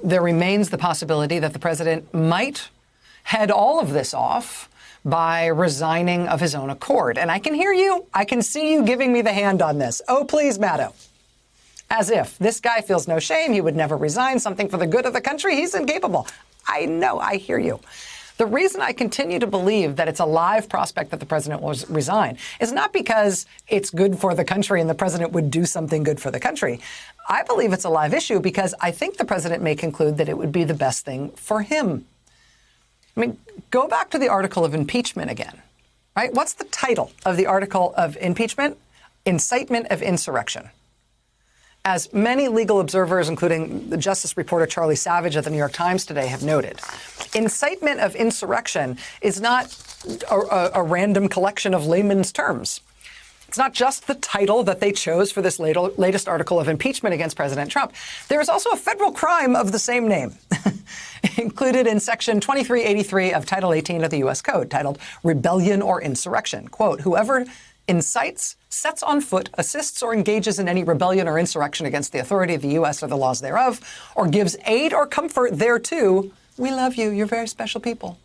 there remains the possibility that the president might head all of this off by resigning of his own accord. And I can hear you. I can see you giving me the hand on this. Oh, please, Maddo. As if this guy feels no shame. He would never resign something for the good of the country. He's incapable. I know. I hear you. The reason I continue to believe that it's a live prospect that the president will resign is not because it's good for the country and the president would do something good for the country. I believe it's a live issue because I think the president may conclude that it would be the best thing for him. I mean, go back to the article of impeachment again, right? What's the title of the article of impeachment? Incitement of insurrection. As many legal observers, including the justice reporter Charlie Savage at the New York Times today, have noted, incitement of insurrection is not a random collection of layman's terms. It's not just the title that they chose for this latest article of impeachment against President Trump. There is also a federal crime of the same name included in Section 2383 of Title 18 of the U.S. Code, titled Rebellion or Insurrection. Quote, whoever incites, sets on foot, assists, or engages in any rebellion or insurrection against the authority of the U.S. or the laws thereof, or gives aid or comfort thereto, we love you, you're very special people.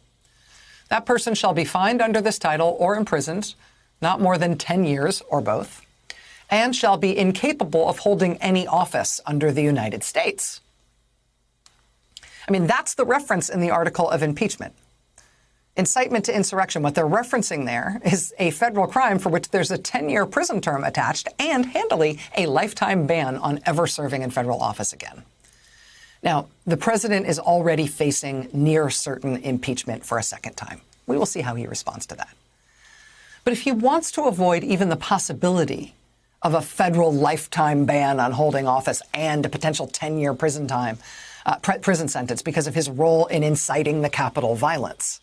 That person shall be fined under this title or imprisoned, not more than 10 years or both, and shall be incapable of holding any office under the United States. I mean, that's the reference in the article of impeachment. Incitement to insurrection, what they're referencing there is a federal crime for which there's a 10-year prison term attached and, handily, a lifetime ban on ever serving in federal office again. Now, the president is already facing near certain impeachment for a second time. We will see how he responds to that. But if he wants to avoid even the possibility of a federal lifetime ban on holding office and a potential 10-year prison sentence because of his role in inciting the Capitol violence,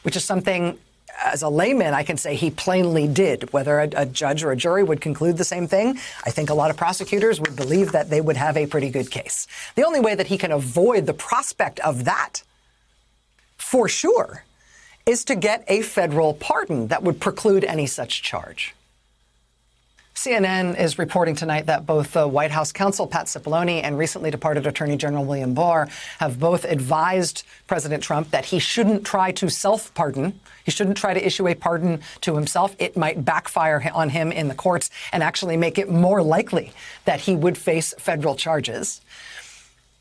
which is something, as a layman, I can say he plainly did. Whether a judge or a jury would conclude the same thing, I think a lot of prosecutors would believe that they would have a pretty good case. The only way that he can avoid the prospect of that, for sure, is to get a federal pardon that would preclude any such charge. CNN is reporting tonight that both White House counsel Pat Cipollone and recently departed Attorney General William Barr have both advised President Trump that he shouldn't try to self-pardon. He shouldn't try to issue a pardon to himself. It might backfire on him in the courts and actually make it more likely that he would face federal charges.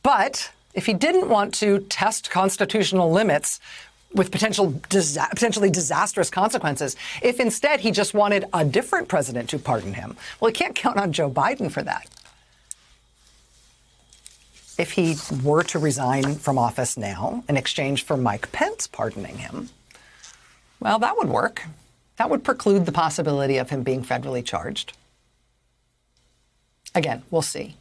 But if he didn't want to test constitutional limits with potentially disastrous consequences, if instead he just wanted a different president to pardon him, well, he can't count on Joe Biden for that. If he were to resign from office now in exchange for Mike Pence pardoning him, well, that would work. That would preclude the possibility of him being federally charged. Again, we'll see.